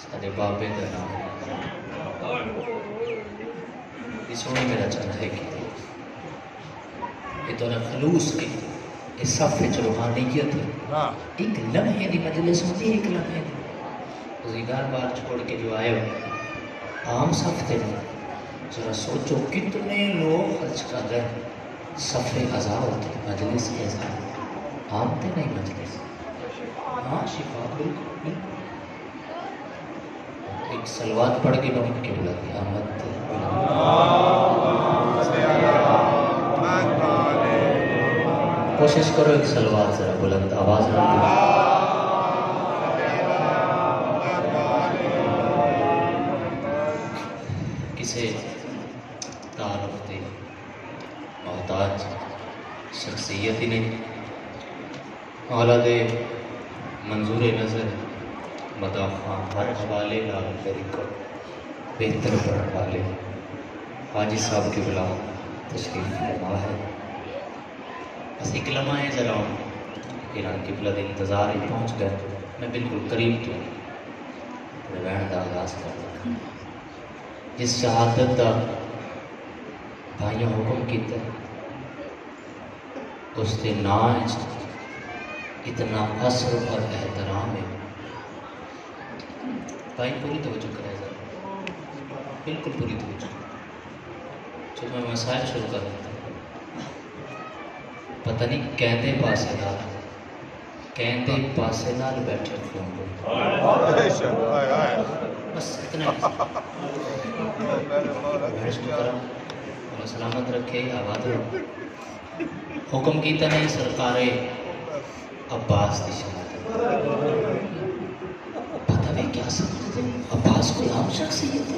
سارے بابے کا نام یہ سونے میرا چاہنا ہے کہ یہ تو نے خلوص کی اس صفحے چ روحانیت ایک لمحے دی مجلس ہوتی ہے، ایک لمحے دی زیدار بار چھوڑ کے جو آئے ہو عام صفحے میں ذرا سوچو کتنے لوگ خرچ کر رہے ہیں، صفحے ہزار ہوتے ہیں، مجلس ہزار، عام تے نہیں مجلس، ہاں شفا بالکل۔ ایک سلوات پڑھ کے بن کے بلا دیا احمد کوشش کرو ایک سلوات ذرا بلند آواز نہ کسے تعارف دے محتاج شخصیت ہی نہیں، مولا دے منظور نظر مدافع ہر حوالے لال طریقہ بہتر پڑھنے والے حاجی صاحب کی بلا تشریف فرما ہے۔ بس ایک لمحہ ہے ذرا ایران کی بلا انتظار ہی پہنچ گئے، میں بالکل قریب تو بہن کا آغاز کر رہا جس شہادت کا بھائیوں حکم کیتا اس کے نام اتنا اثر اور احترام ہے۔ بھائی پوری توجہ کرے ذرا، بالکل پوری توجہ۔ جب میں مسائل شروع کر دیتا ہوں پتہ نہیں کہندے پاسے نال بیٹھے کیوں گے، بس اتنا ہی سلامت رکھے آباد رہو۔ حکم کیتا نہیں سرکار عباس کی شہادت، پتہ نہیں کیا سمجھتے عباس کوئی عام شخصیت ہے؟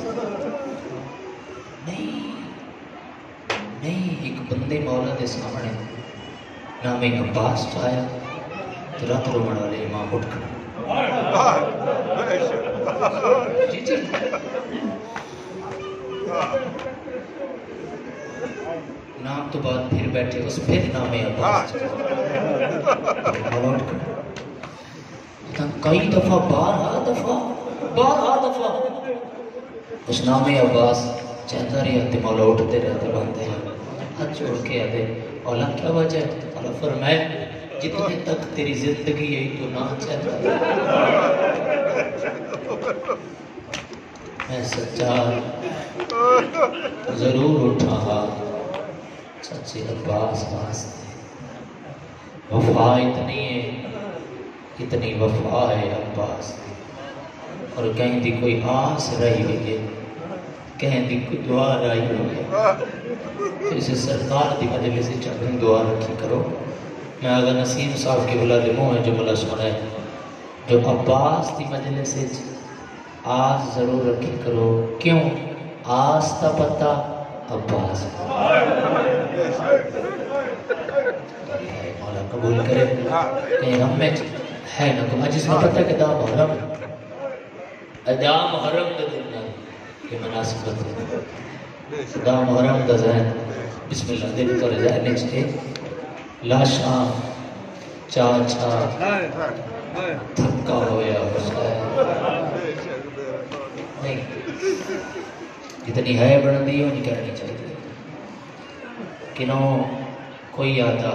نہیں، ایک بندے مولا دے سامنے نام عباس چاہیا تو رات رومن والے امام اٹھ کر جی نام تو بعد پھر بیٹھے اس پھر نام عباس کئی دفعہ بارہ دفعہ اس نام عباس چاہتا رہے مولا اٹھتے رہتے بنتے ہیں ہاتھ چھوڑ کے آتے اولا کیا وجہ ہے؟ اولا فرمائے جتنے تک تیری زندگی یہی تو نہ چاہتا میں سچا ضرور اٹھا سچے عباس واسطے وفا اتنی وفا ہے عباس اور کہیں دی کوئی آس رہی ہوئی ہے، کہیں دی کوئی دعا رہی ہوئی ہے تو اسے سرکار دی مجلس سے چاہتے دعا رکھی کرو۔ میں آگا نسیم صاحب کے بلا دموں ہے جملہ سنا ہے جو عباس دی مجلس سے آس ضرور رکھی کرو، کیوں؟ آس تا پتہ عباس مولا قبول کرے کہیں ہم میں ہے نا تو جس میں پتہ کہ دا محرم دا محرم دا دنیا کے مناسبت ہے دا محرم دا ذہن بسم اللہ دل کر ذہن چھے لاشاں چاچا تھکا ہویا نہیں جتنی ہے بڑھندی ہو نہیں کرنی چاہیے کنوں کوئی آتا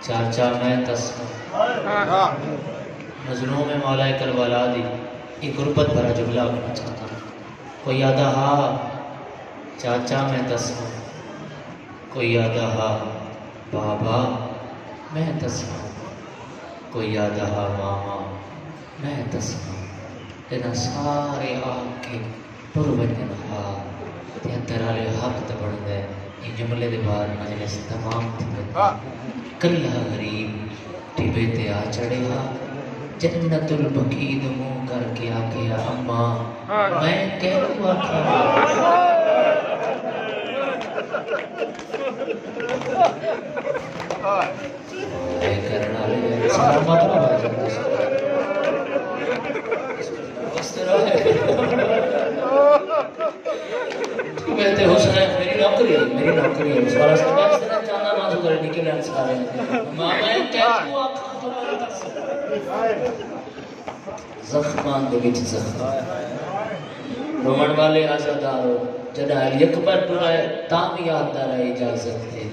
چاچا میں تسمہ نظروں میں مولا کربلا دی ایک غربت بھرا جملہ کرنا چاہتا ہوں۔ کوئی آدھا چاچا میں تسمہ، کوئی آدھا بابا میں تسمہ، کوئی آدھا ماما میں تسمہ، لینا سارے آکے پروجن ترالے حق تبڑ دے یہ جملے دے بعد مجلس تمام تھی کلہ غریب ٹھیبے تے آ چڑھے جنت البقی دموں کر کے آکے اماں میں کہہ آکھا اے کرنا لے سلامت نہ باجن بس طرح ہے کہتے حسین میری نوکری ہے اس بارہ سے میں اس طرح چاہنا مانسو کرنے کے لئے انسارے ہیں ماں میں کہہ تو آکھا زخمان دے وچ زخم رومن والے آزادارو جدا علی اکبر پرائے تام یاد رہے اجازت دے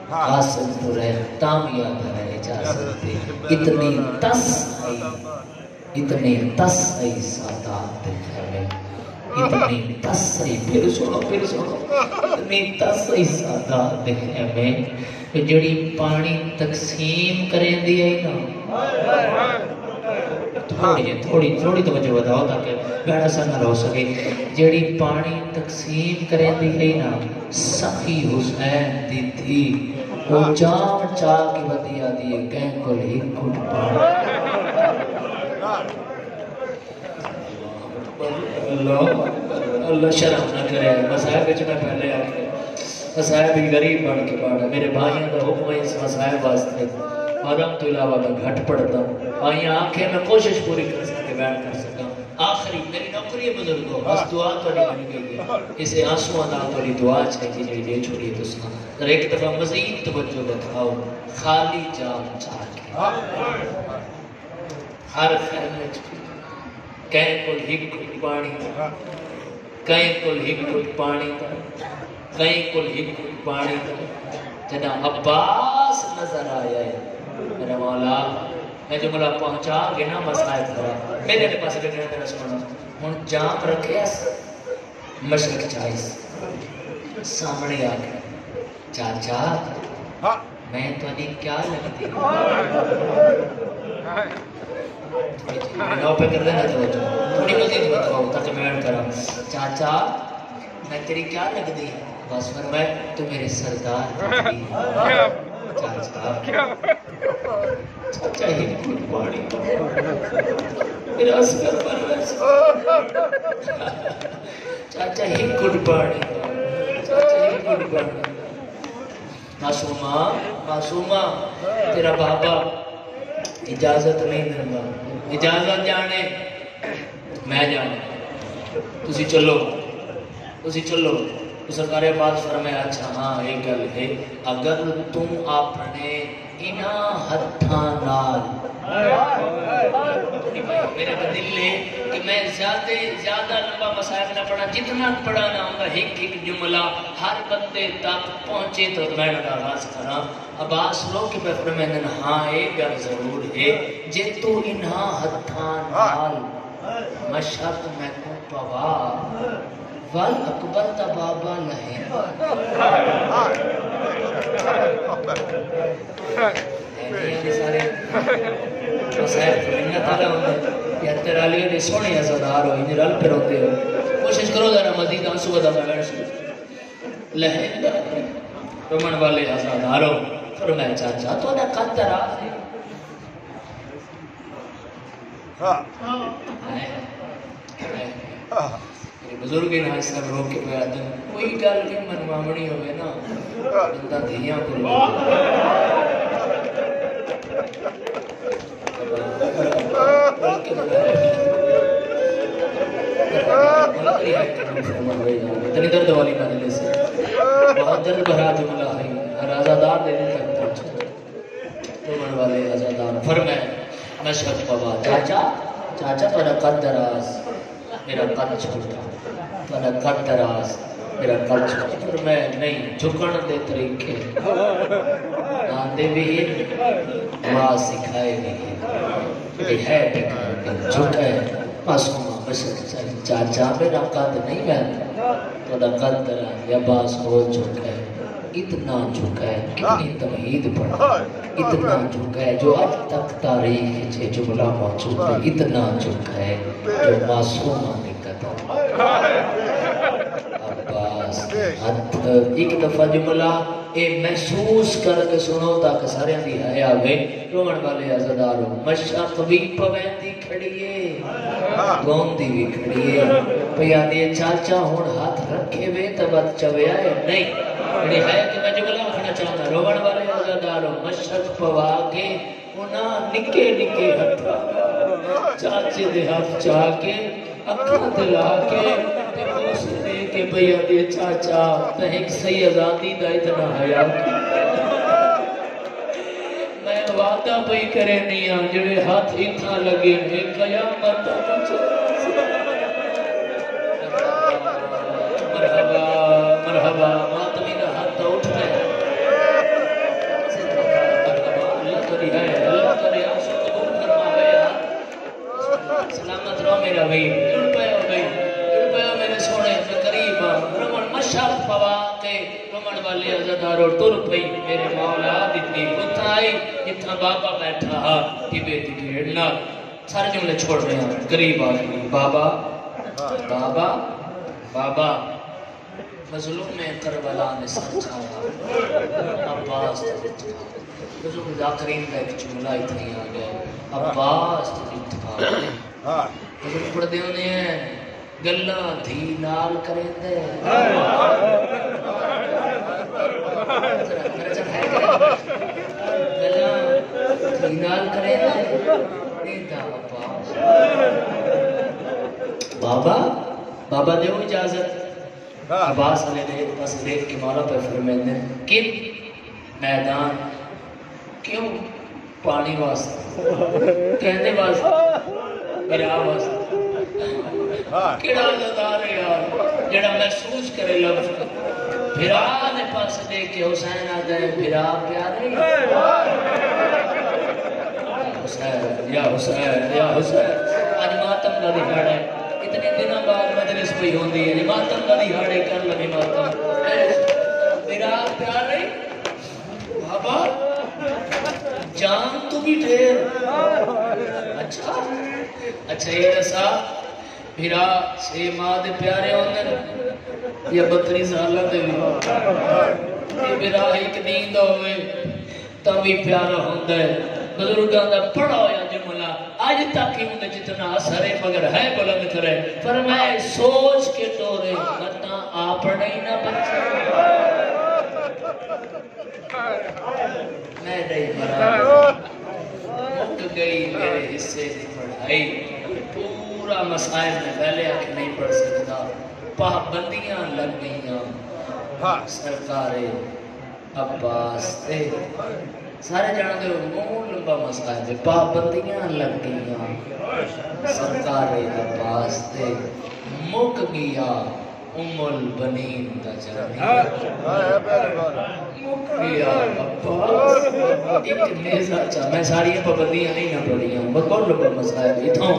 قاسم پرائے تام یاد رہے اجازت دے اتنی تس ای سادات دے خیمے اتنی تس ای پھر سنو اتنی تس ای سادات دے خیمے جڑی پانی تقسیم کریں دی ہے نا تھوڑی توجہ بتاؤ تاکہ گاڑا سا نہ رو سکے جڑی پانی تقسیم کریں دی ہے نا سخی حسین دی تھی وہ جام چاہ کی بدیا دیئے کہیں کو لئی کٹ پانی اللہ شرف نہ کرے مسائب بچ میں پہلے آکے مسائب بھی غریب بڑھ کے پاڑا میرے بھائیوں دا حکم ہے اس مسائب واسطے آدم تو علاوہ میں گھٹ پڑتا ہوں آئیاں آنکھیں میں کوشش پوری کر سکتے بیان کر سکا آخری میری نوکری بزرگوں بس دعا تو نہیں بنی گئی ہے اسے آنسو ادا توڑی دعا چاہیے جی یہ چھوڑی تو سنا در ایک دفعہ مزید توجہ بتاؤ خالی جام چاہ کے ہر خیمے کہیں کل ہک پانی کہیں کل ہک پانی کہیں کل ہک پانی جنا عباس نظر آیا ہے میرا مولا میں جملہ پہنچا گنا مسائل کرا میرے لئے پاس بگنے میرا سننا ہون جام رکھے اس مشرق چاہیس سامنے آگے چاچا میں تو نہیں کیا لگتی نو پہ کر دینا تھوڑی مزید بتاؤ تاکہ میں کرا چاچا میں تیری کیا لگ دی بس فرمائے تو میرے سردار چاچا ہی کھٹ پاڑی میرا اسکر پرورس چاچا ہی کھٹ پاڑی معصومہ تیرا بابا اجازت نہیں دنگا اجازت جانے میں جانے تسی چلو سرکار پاک فرمایا اچھا ہاں ایک گل ہے اگر تم اپنے انہا ہتھاں نال میرے دل ہے کہ میں زیادہ لمبا مسائل نہ پڑھا جتنا پڑھانا ہوں گا ایک جملہ ہر بندے تک پہنچے تو میں آغاز کرا عباس لوگ کی پہ فرمائے ہاں ایک گل ضرور ہے جے تو انہا ہتھاں نال مشہد میں کو پوا وال اکبر تا بابا نہیں یہ سارے مسائل فرمینہ تعالیٰ ہوتے یا تیرا لئے نے سونے ازادار ہو انہیں رل پر ہوتے ہو کوشش کرو ذرا مزید آنسو بدا میں بیٹھ سکتے لہن رومن والے ازادار ہو فرمائے چاچا تو نہ قدر آتے بزرگ نے اس طرح روک کے پہا دن کوئی گل نہیں منوامنی ہوئے نا بندہ دھیاں کو لوگ اتنی درد والی مجلے سے بہت درد بھرا جملہ ہے ہر آزادار دینے تک پہنچا رومن والے آزادار فرمائے مشہد پوا چاچا تھوڑا قد دراز میرا قد چھوٹا تھوڑا قد دراز میرا قد چھوٹا پر میں نہیں جھکن دے طریقے آندے بھی ہی ماں سکھائے بھی ہی ہے جھکے معصومہ بشک چاچا میرا قد نہیں بہتا تھوڑا قد دراز یا باس ہو جھکے اتنا جھکا ہے کتنی تمہید پڑھا اتنا جھکا ہے جو اب تک تاریخ چھے جملہ موجود ہے اتنا جھکا ہے جو معصومہ نے قدر عباس ایک دفعہ جملہ اے محسوس کر کے سنو تاکہ سارے دی آئے آگئے رومن والے عزداروں مشاق بھی پویندی کھڑیے گوندی بھی کھڑیے پیادے چاچا ہون ہاتھ رکھے وے تبت چوے آئے نہیں بڑی ہے کہ میں جملہ اکھنا چاہتا رومن والے عزداروں مشاق پوا کے انہاں نکے ہتھا چاچے دے ہاتھ چاہ کے اکھا دلا کے دے کے بھیا دے چاچا تہیک صحیح آزادی دا اتنا حیات میں آواز وعدہ پئی کرے نہیں جڑے ہاتھ اتھا لگے ہیں قیامت مرحبا مرحبا ماتمی دا ہاتھ اٹھ گئے اللہ تو رہا ہے اللہ تو رہا سو قبول فرماوے سلامت رہو میرا بھائی جڑ پہ ہو میرے سونے میں قریب رمن مشاف پوا کے رمن والے عزدارو ٹر پئی میرے مولا دیتی کتائی جتنا بابا بیٹھا ہا ٹھیبے دی ڈھیڑنا سارے جملے چھوڑ رہے ہیں قریب آگئی بابا بابا بابا مظلوم میں کربلا نے سر چھایا عباس تجھتا مظلوم ذاکرین کا ایک جملہ اتنی آگیا عباس تجھتا مظلوم پڑھ دے ہونے ہیں گلہ دھی نال کریں دے گلہ دھی نال کریں دے دیتا عباس بابا بابا دے ہو اجازت عباس علیہ دے بس دیکھ کے مولا پہ فرمیندے کن میدان کیوں پانی واسطہ کہنے واسطہ میرا واسطہ کیڑا عزدار ہے یار جڑا محسوس کرے لفظ بھرا نے پاس دیکھ کے حسین آ گئے بھرا پیارے حسین یا حسین یا حسین آج ماتم کا دکھاڑا ہے اتنے دنوں بعد مجلس پہ ہوندی ہے ماتم کا دکھاڑے کر لگے ماتم بھرا پیارے بابا جان تو بھی ڈھیر اچھا یہ رسا بھرا سے ماں دے پیارے ہوندے یا 32 سالہ دے بھی بھرا ایک نیند ہوئے تو بھی پیارا ہوندہ ہے بزرگاں دا پڑھا ہویا جملہ آج تک ہی مجھے جتنا اثر ہے مگر ہے بلند کرے پر میں سوچ کے ٹورے مطا آپڑے ہی نہ بچے میں نہیں مرا مک گئی میرے حصے کی پڑھائی پورا مسائل میں پہلے آکے نہیں پڑھ سکتا پابندیاں لگ گئیاں سرکار عباس تے سارے جانا دے مون لمبا مسائل میں پابندیاں لگ گئیاں سرکار عباس تے مک گیا البنین دا جرمی مک گیا عباس ایک نیزہ چاہ میں ساری پابندیاں نہیں نہ پڑھیاں بکر لمبا مسائل اتھوں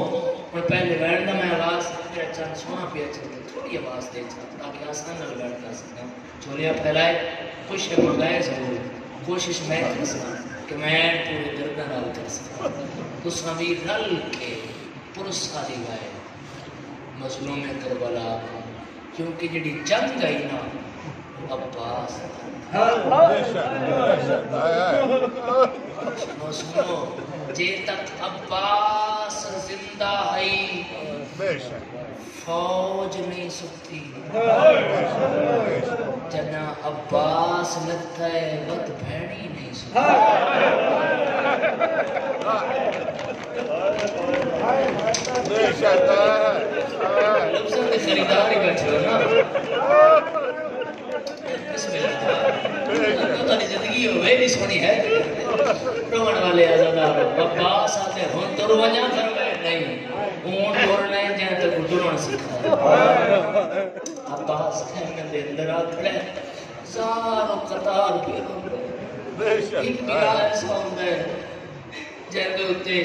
اور پہلے بیٹھنا میں آواز میرا چند سونا پیا چلتا تھوڑی آواز دے چاہتا تاکہ آسان نہ بیٹھ کر سکتا چھولیاں پھیلائے خوش منگائے ضرور کوشش میں کر سکتا کہ میں پورے دردہ نال کر سکتا تو سبھی رل کے پرسا دی گئے مظلوم کربلا کیونکہ جڑی جنگ گئی نا عباس سنو جے تک عباس زندہ ہے فوج نہیں سکتی جنا عباس لگتا ہے بد بھیڑی نہیں سکتی لفظوں کے خریدار ہی بیٹھے ہو نا بسم اللہ تو زندگی ہوئے نہیں سونی ہے روان والے آزادار عباس آتے ہون تو روانیاں فرمائے نہیں اون ٹورنا ہے جہاں تک ٹورنا سکھا عباس خیمے دے اندر آ کھڑے ساروں قطار پھر ایک بلا ایسا ہوندہ ہے جہاں دے ہوتے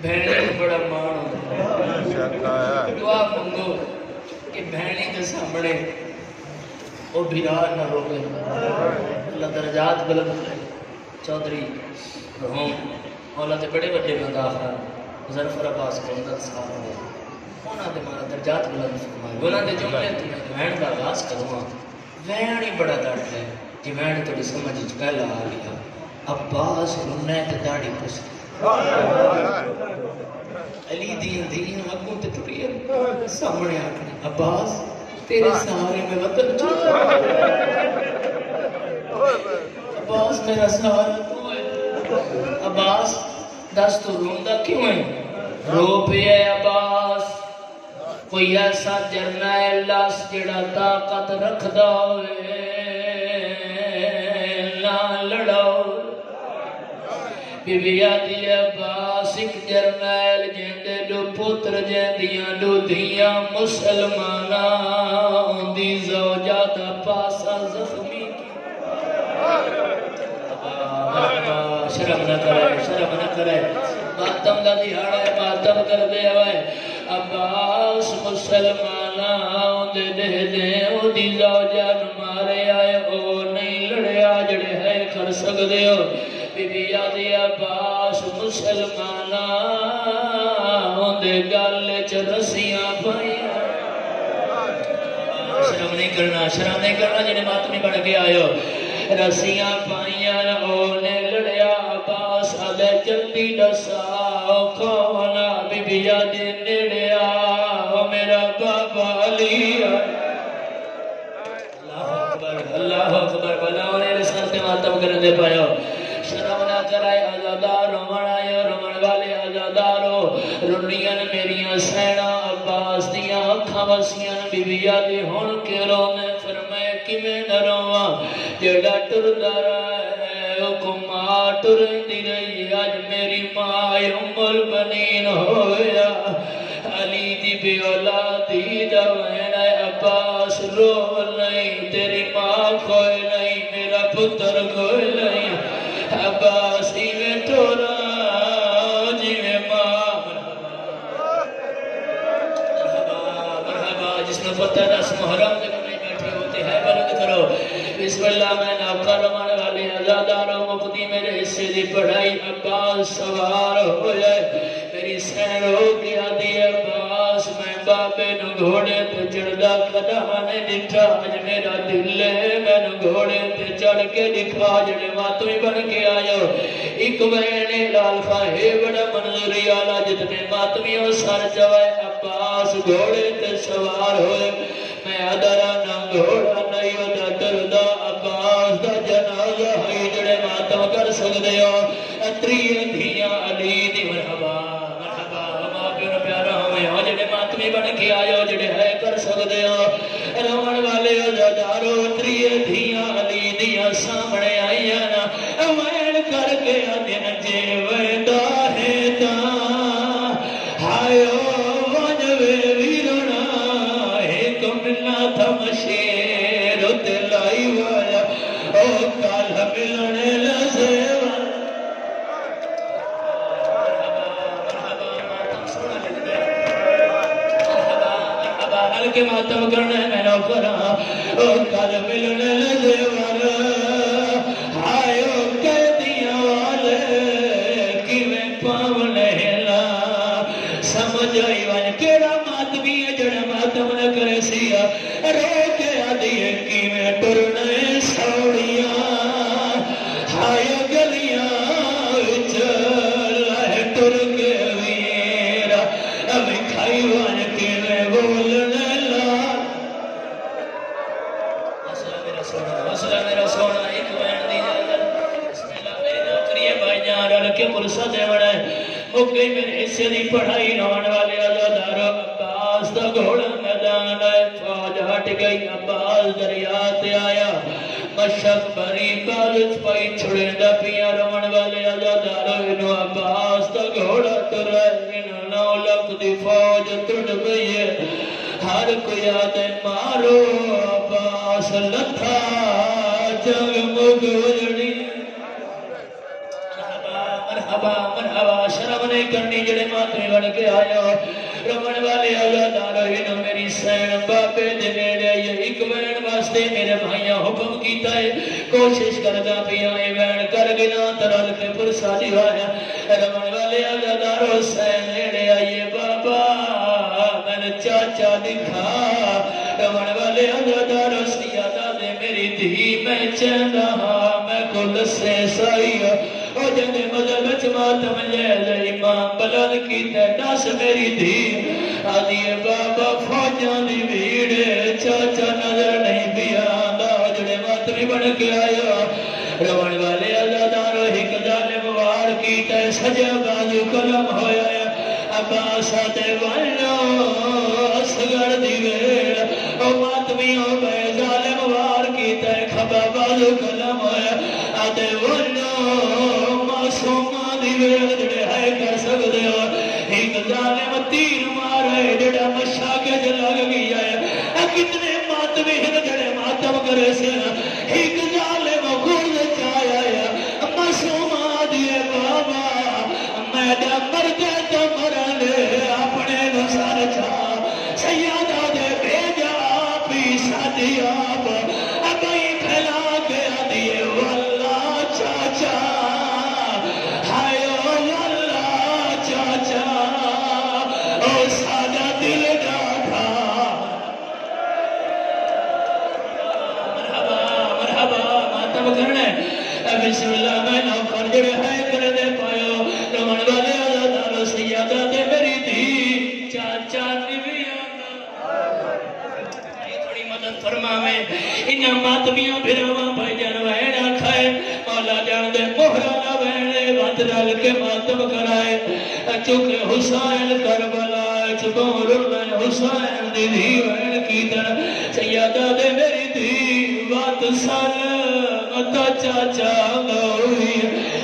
بھیڑے بڑا مان ہوتا دعا منگو کہ بھیڑی کے سامنے وہ بھیرار نہ روکے اللہ درجات بلند کرے چودھری رحوم مولا تے بڑے بڑے مداخر ظرفر عباس قندر صاحب ہوئے انہاں دے مانا درجات بلند فرمائے انہاں دے جملے تمہیں وین کا آغاز کروں وین ہی بڑا درد ہے جی وین تھوڑی سمجھ پہلا آ گیا عباس رنے تے داڑھی پس علی دین دین اگوں تے ٹریے سامنے آکھنے عباس تیرے سہارے میں وطن چھوڑا عباس میرا سہارا تو ہے عباس دس تو روندہ کیوں ہے رو پہ ہے عباس کوئی ایسا جرنائل لاس جڑا طاقت رکھ دا ہوئے نہ لڑاؤ بی بی آدھی عباس ایک جرنیل جیندے دو پتر جیندیاں دو دھیاں مسلمانہ دی زوجہ دا پاسا زخمی کی شرم نہ کرے ماتم دا دیہاڑا ہے ماتم کر دے ہوئے عباس مسلمانہ دے دے او دی زوجہ مارے آئے او نہیں لڑیا جڑے ہے کر سکدے ہو بی بی آدھی عباس مسلمانہ دے گل چ رسیاں پائیاں شرم نہیں کرنا جڑے ماتمی بڑھ کے آئے ہو رسیاں پائیاں اونے لڑیا عباس آدھے جلدی دسا کھونا بی بی آدھی نیڑیا میرا بابا علی اللہ اکبر بلا انہیں رسال سے ماتم کرنے پائے ہو شرم نہ کرائے آزادار رومن آئے رومن والے آزادارو رنیاں میریاں سینہ عباس دیاں اکھاں وسیاں بی بی آدھی ہون کے رونے فرمائے کی میں نہ رواں جڑا ٹر دارا ہے حکماں ٹر دی رہی آج میری ماں ام البنین ہویا علی دی بے اولادی دوین عباس رو نہیں تیری ماں کوئی نہیں میرا پتر کوئی نہیں عباس ہی میں ٹورا جی میں ماں مرحبا جس میں پتہ دس محرم جب نہیں بیٹھے ہوتے ہیں بلند کرو بسم اللہ میں نوکر رمان والے آزاداروں مقدی میرے حصے دی پڑھائی عباس سوار ہو جائے میری سین ہو گیا دی عباس میں بابے نو گھوڑے تے چڑھدا کدانے دکھا آج میرا دل ہے میں نو گھوڑے تے چڑھ کے دکھا جڑے ماتوی بن کے آئے ایک وینے لال خواہے بڑا منظوری آلہ جتنے ماتویوں سر جوائے عباس گھوڑے تے سوار ہوئے میں ادرا نہ گھوڑا نہیں ہوتا دردہ عباس دا جنازہ ہے جڑے ماتم کر سکتے ہو اتری دھیاں علی دی مرحبا ماں پیو پیارا ہوئے ہو جڑے ماتمی بن کے آئے ہو جڑے ہے کر سکتے ہو رومن والے عزادارو اتری دھیاں علی دیاں سامنے آئیاں نا وین کر کے دن جے ویندا ہے تا ہائیو ونجوے ویرنا ایک ملنا تھا مشیر دلائی والا او کال ملنے لزیوان کے ماتم کرنے میں نو کرا او کال ملنے لزیوان آئیو قیدیاں والے کی میں پاونے لا سمجھ آئی وان کیڑا ماتمی ہے جڑا ماتم نہ کرے سیا رو کے آدھی ہے کی میں ٹرنے سوڑیاں آئیو گلیاں چل ہے ٹر کے ویرا اب کھائی وان کی میں بولنے لا مسئلہ میرا سونا ایک وین دی جائے بسم اللہ میری نوکری ہے بھائی جان رل کے پرسہ دے بڑا ہے گئی میرے حصے دی پڑھائی نوان والے آزادارو عباس دا گھوڑا میدان آئے فوج ہٹ گئی عباس دریات آیا مشک بری کالج پائی چھڑے دا پیا رومن والے آزادارو انہو عباس دا گھوڑا ترائے انہو 9 لکھ دی فوج تڑ گئی ہے ہر کوئی آدھے مارو عباس لتھا جنگ مگ وجڑی مرحبا شرم نہیں کرنی جڑے ماتمی بن کے آیا رمن والے آزادارو انہوں میری سین بابے دینے لے ایک وین واسطے میرے بھائیاں حکم کیتا ہے کوشش کردہ پیا اے وین کر گنا ترال کے پرسا دیوایا رمن والے آزادارو سین لینے آئیے بابا میں نے چاچا دکھا رمن والے آزادارو سیادہ دے میری دھی میں چندہ میں کل سے سائی او جنگ مذہب ماتم لے امام بلند کی تیٹاس میری دھی آدھی بابا فوجاں دی بھیڑے چاچا نظر نہیں بیاندہ جڑے ماتمی بن کے آیا روان والے آزادارو ایک ظالم وار کی تے سجا بازو کلم ہویا عباس آتے والو اسگر دی ویڑ او ماتمیوں بے ظالم وار کی تے کھبا بازو کلم ہویا آتے والو معصومہ دی ویل جڑے ہے کر سکتے ہو ایک ظالم تیر مارے جڑا مشا کے لگ گیا ہے کتنے ماتمی ہیں جڑے ماتم کرے سے ایک ظالم خود چایا ہے معصوم دیے بابا میں دا مر کے تو مرنے اپنے نسار چھا سیادہ دے بھیجا پی ساتھی آپ ابھی پھیلا کے دیے واللہ چاچا ہائے واللہ چاچا او سادہ دل ڈاٹھا مرحبا ماتم کرنے بسم اللہ میں نوکر جڑے ہے کرنے پایو رمن والے آزادار سیادہ دے میری دی چاچا نبی تھوڑی مدد فرما میں انہاں ماتمیاں بھراواں بھائی جان وینا کھائے مولا جان دے مہرانا وینے بات ڈال کے ماتم کرائے چکے حسین کربلا چکوں رلن حسین دی دھی وین کی در سیادہ دے میری دی بات سال متا چاچا گوری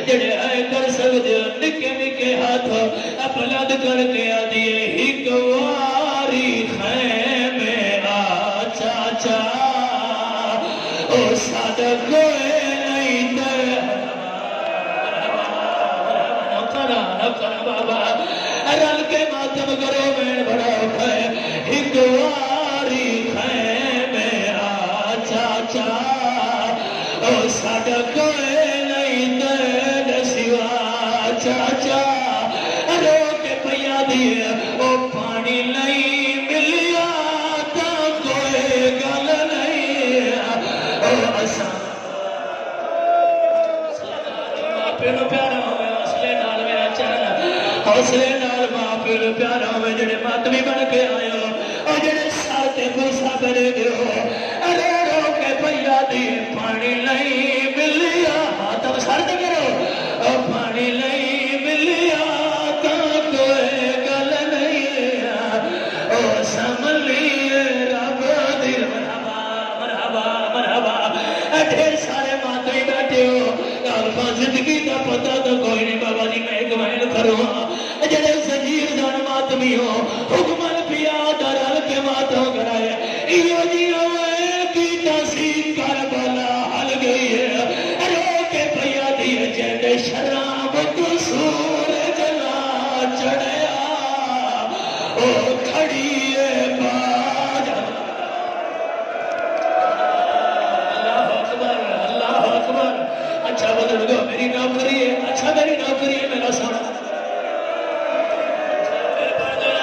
جڑے آئے کر سکتے نکے نکے ہاتھوں اپلاد کر کے آدھیے ہی گواری خیمے آ چاچا او سادہ کوئے نہیں دے نوکرہ بابا رل کے ماتم کرو میں بڑا اٹھائے ہی گواری خیمے آ چاچا او سادہ کوئے نہیں دے سوا چاچا رو کے پیا دیے او پانی نہیں ملیا تا کوئی گل نہیں او اساں ماں پیو پیارا ہوئے حوصلے نال میرا چہرہ حوصلے نال ماں پیو پیارا ہوئے جڑے ماتمی بن کے آئے ہو اور جڑے ساتھ گوسا بنے گے ہو ارے رو کے پیا دیے پانی نہیں ملیا ماتم سرد کرو او پانی نہیں ملیا تا کوئی گل نہیں او سملیے رب دی مرحبا ڈھیر سارے ماتمی بیٹھے ہو غالبا زندگی کا پتہ تو کوئی نہیں بابا جی میں ایک وین کروں جڑے زنجیر دان ماتمی ہو حکمن پیا درل کے ماتم کرائے ایو جی ہوئے کی تحصیل کربلا حل گئی ہے رو کے پیا دیے جڑے شراب کو سورج لا چڑھیا او کھڑی ہے باج اللہ اکبر اچھا بزرگو میری نوکری ہے اچھا میری نوکری ہے میرا سونا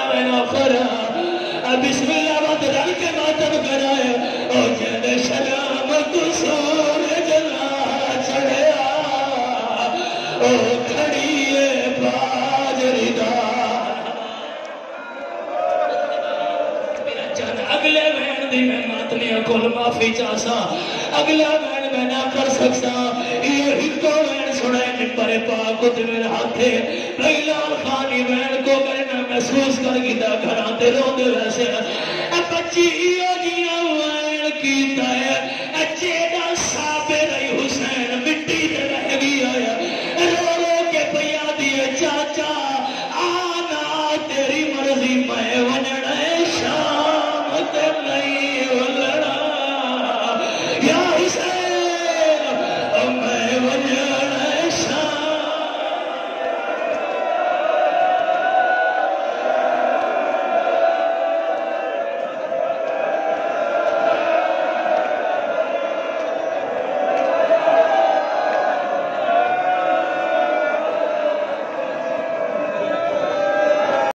میں نوکر بسم اللہ بات رل کے ماتم کرائے او جڑے شراب کو سورج لا چڑھیا او کھڑی ہے باج ردا میرا جان اگلے وین دی میں ماتمیاں کول معافی چاہسا اگلا وین میں نہ کر سکتا یہ ہکو وین سنائے نمبر پاک تے میرے ہاتھے لال خانی وین کو کرنا محسوس کر گیتا گھران تے رو دے ویسے بچی ایو جیاں وین کیتا ہے اچھے دا